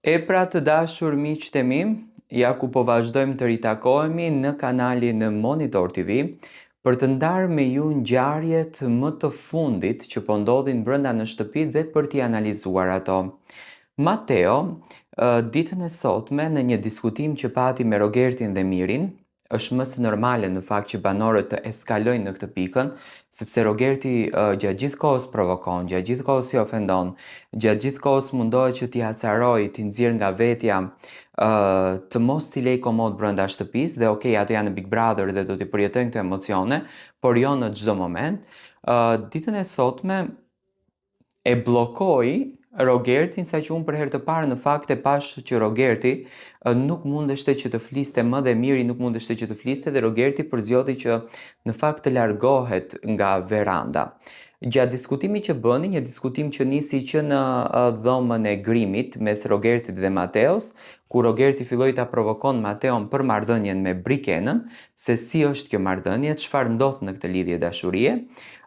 E pra të dashur miqtë e mi, ja ku po vazhdojmë të ritakohemi në kanalin Monitor TV për të ndarë me ju ngjarjet më të fundit që po ndodhin brenda në shtëpi dhe për t'i analizuar ato. Mateo, ditën e sotme në një diskutim që pati me Rogertin dhe Mirin, është më se normale në fakt që banorët të eskalojnë në këtë pikën, sepse Rogerti gjatë gjithë kohës provokon, gjatë gjithë kohës i ofendon, gjatë gjithë kohës mundohet që t'i acaroj, t'i nxjerr nga vetja, të mos t'i lej komod brenda shtëpisë dhe okay, ato janë në Big Brother dhe do t'i përjetojnë këto emocione, por jo në çdo moment. Ditën e sotme e bllokoi Rogertin, sa që unë për herë të parë në fakt e pash që Rogerti nuk mundeshte që të fliste më dhe Miri nuk mundeshte që të fliste dhe Rogerti përzjodhi që në fakt të largohet nga veranda. Gjatë diskutimit që bëni, një diskutim që nisi që në dhomën e grimit mes Rogertit dhe Mateos, ku Rogerti filloi ta provokon Mateon për marrëdhënien me Brikenën, se si është kjo marrëdhënie, çfarë ndodh në këtë lidhje dashurie.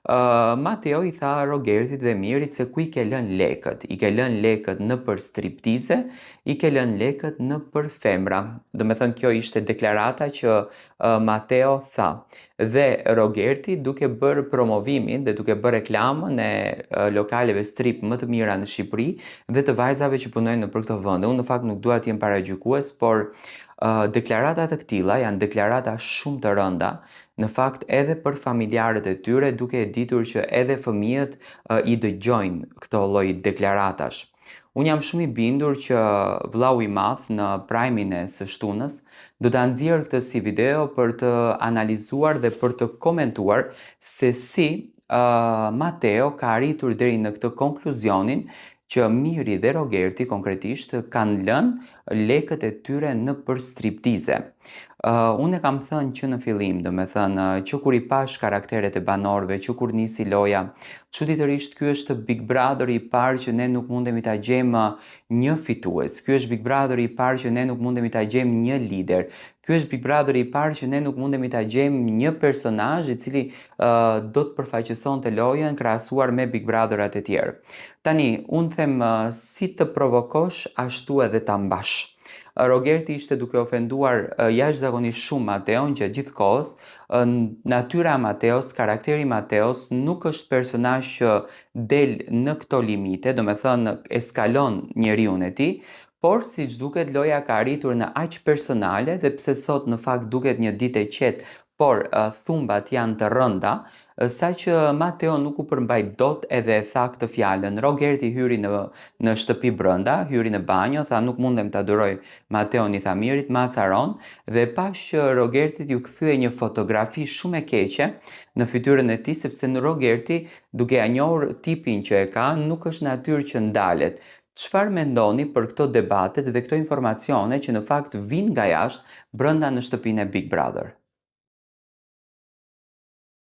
Mateo i tha Rogertit dhe Mirit se ku i ke lënë lekët. I ke lënë lekët në për striptize, i ke lënë lekët në për femra. Do me thënë kjo ishte deklarata që Mateo tha. Dhe Rogerti duke bërë promovimin dhe duke bërë reklamën e lokaleve strip më të mira në Shqipëri dhe të vajzave që punojnë në për këtë vënd. Unë në fakt nuk dua të jem paragjykues, por deklaratat e këtilla janë deklarata shumë të rënda, në fakt edhe për familjarët e tyre, duke e ditur që edhe fëmijët i dëgjojnë këto lloj deklaratash. Unë jam shumë i bindur që vllau i madh në prime-in e së shtunës do ta nxjerrë këtë si video për të analizuar dhe për të komentuar se si Mateo ka arritur deri në këtë konkluzionin që Miri dhe Rogerti konkretisht kanë lënë lekët e tyre në për striptize. Unë e kam thënë që në fillim, do me thënë, që kur i pash karakteret e banorëve, që kur nisi loja, çuditërisht ky është Big Brother i parë që ne nuk mundemi ta gjejmë një fitues. Ky është Big Brother i parë që ne nuk mundemi ta gjejmë një lider. Ky është Big Brother i parë që ne nuk mundemi ta gjejmë një personazh i cili do të përfaqësonte lojën krahasuar me Big Brotherat e tjerë. Tani, unë them si të provokosh ashtu edhe ta mbash. Rogerti ishte duke ofenduar jashtëzakonisht shumë Mateon gjatë gjithë kohës. Natyra e Mateos, karakteri i Mateos nuk është personazh që del në këto limite, do me thënë eskalon njeriun e tij, por siç duket loja ka arritur në aq personale dhe pse sot në fakt duket një ditë e qetë, por thumbat janë të rënda, sa që Mateo nuk u përmbaj dot edhe e tha këtë fjalën. Rogerti hyri në shtëpi brenda, hyri në banjo, tha nuk mundem ta duroj Mateon, i tha Mirit, ma acaron, dhe pash që Rogertit ju kthye një fotografi shumë e keqe në fytyrën e tij, sepse në Rogerti, duke ja njohur tipin që e ka, nuk është natyrë që ndalet. Çfarë mendoni për këto debatet dhe këto informacione që në fakt vijnë nga jashtë brenda në shtëpinë e Big Brother?